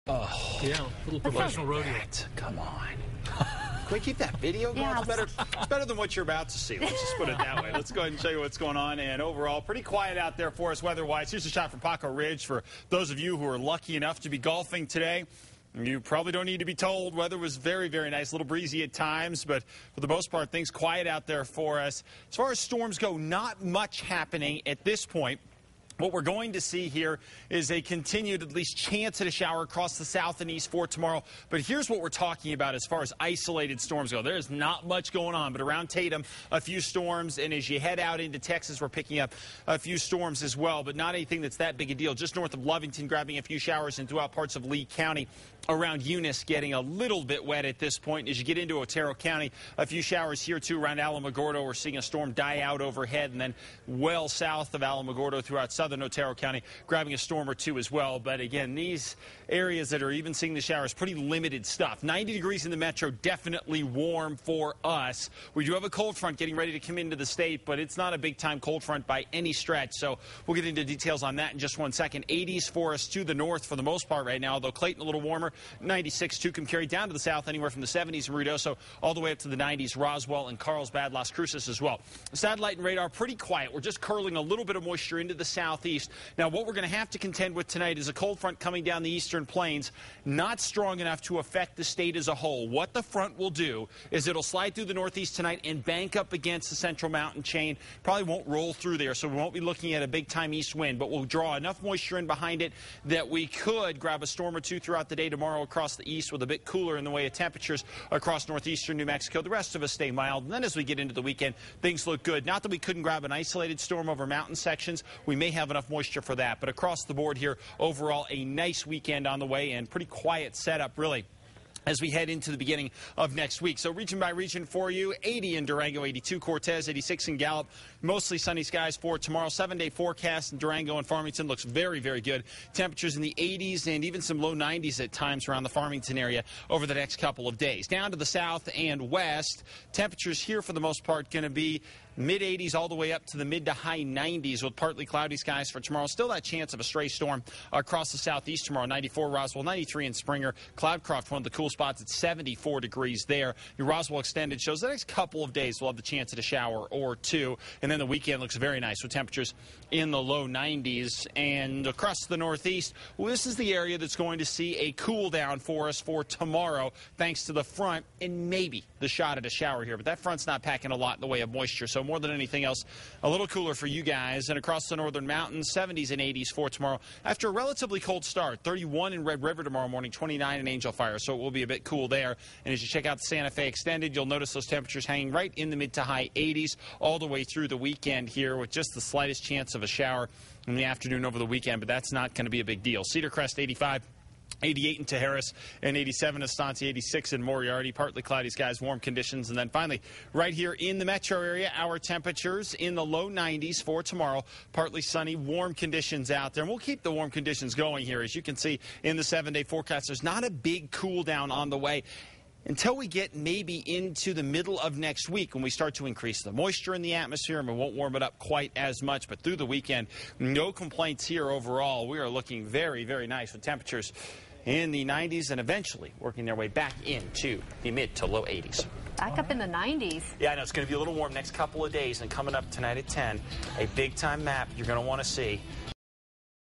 Oh, yeah, a little professional rodeo. Come on. Can we keep that video going? Yeah. It's better than what you're about to see. Let's just put it that way. Let's go ahead and show you what's going on. And overall, pretty quiet out there for us weather-wise. Here's a shot from Paco Ridge for those of you who are lucky enough to be golfing today. You probably don't need to be told. Weather was very, very nice, a little breezy at times, but for the most part, things quiet out there for us. As far as storms go, not much happening at this point. What we're going to see here is a continued, at least, chance at a shower across the south and east for tomorrow. But here's what we're talking about as far as isolated storms go. There's not much going on, but around Tatum, a few storms. And as you head out into Texas, we're picking up a few storms as well, but not anything that's that big a deal. Just north of Lovington, grabbing a few showers, and throughout parts of Lee County. Around Eunice, getting a little bit wet at this point. As you get into Otero County, a few showers here, too. Around Alamogordo, we're seeing a storm die out overhead, and then well south of Alamogordo throughout southern Otero County, grabbing a storm or two as well. But again, these areas that are even seeing the showers, pretty limited stuff. 90 degrees in the metro, definitely warm for us. We do have a cold front getting ready to come into the state, but it's not a big-time cold front by any stretch. So we'll get into details on that in just 1 second. 80s for us to the north for the most part right now, although Clayton a little warmer. 96 Tucumcari, down to the south, anywhere from the 70s in Ruidoso all the way up to the 90s, Roswell and Carlsbad, Las Cruces as well. Satellite and radar, pretty quiet. We're just curling a little bit of moisture into the southeast. Now, what we're going to have to contend with tonight is a cold front coming down the eastern plains, not strong enough to affect the state as a whole. What the front will do is it'll slide through the northeast tonight and bank up against the central mountain chain. Probably won't roll through there, so we won't be looking at a big-time east wind, but we'll draw enough moisture in behind it that we could grab a storm or two throughout the day tomorrow across the east, with a bit cooler in the way of temperatures across northeastern New Mexico. The rest of us stay mild. And then as we get into the weekend, things look good. Not that we couldn't grab an isolated storm over mountain sections. We may have enough moisture for that. But across the board here, overall, a nice weekend on the way and pretty quiet setup, really, as we head into the beginning of next week. So region by region for you, 80 in Durango, 82 Cortez, 86 in Gallup. Mostly sunny skies for tomorrow. 7-day forecast in Durango and Farmington looks very, very good. Temperatures in the 80s and even some low 90s at times around the Farmington area over the next couple of days. Down to the south and west, temperatures here for the most part going to be mid-80s all the way up to the mid to high 90s with partly cloudy skies for tomorrow. Still that chance of a stray storm across the southeast tomorrow. 94 Roswell, 93 in Springer. Cloudcroft, one of the cool spots at 74 degrees there. Your Roswell extended shows the next couple of days we'll have the chance at a shower or two. And then the weekend looks very nice with temperatures in the low 90s. And across the northeast, well, this is the area that's going to see a cool down for us for tomorrow thanks to the front and maybe the shot at a shower here. But that front's not packing a lot in the way of moisture. So more than anything else, a little cooler for you guys. And across the northern mountains, 70s and 80s for tomorrow. After a relatively cold start, 31 in Red River tomorrow morning, 29 in Angel Fire. So it will be a bit cool there. And as you check out the Santa Fe Extended, you'll notice those temperatures hanging right in the mid to high 80s all the way through the weekend here with just the slightest chance of a shower in the afternoon over the weekend. But that's not going to be a big deal. Cedar Crest, 85. 88 in Tejeras and 87 Estancia, 86 in Moriarty. Partly cloudy skies, warm conditions. And then finally, right here in the metro area, our temperatures in the low 90s for tomorrow. Partly sunny, warm conditions out there. And we'll keep the warm conditions going here. As you can see in the 7-day forecast, there's not a big cool down on the way until we get maybe into the middle of next week when we start to increase the moisture in the atmosphere and we won't warm it up quite as much. But through the weekend, no complaints here overall. We are looking very, very nice with temperatures in the 90s and eventually working their way back into the mid to low 80s. Back up in the 90s. Yeah, I know it's going to be a little warm next couple of days, and coming up tonight at 10, a big-time map you're going to want to see.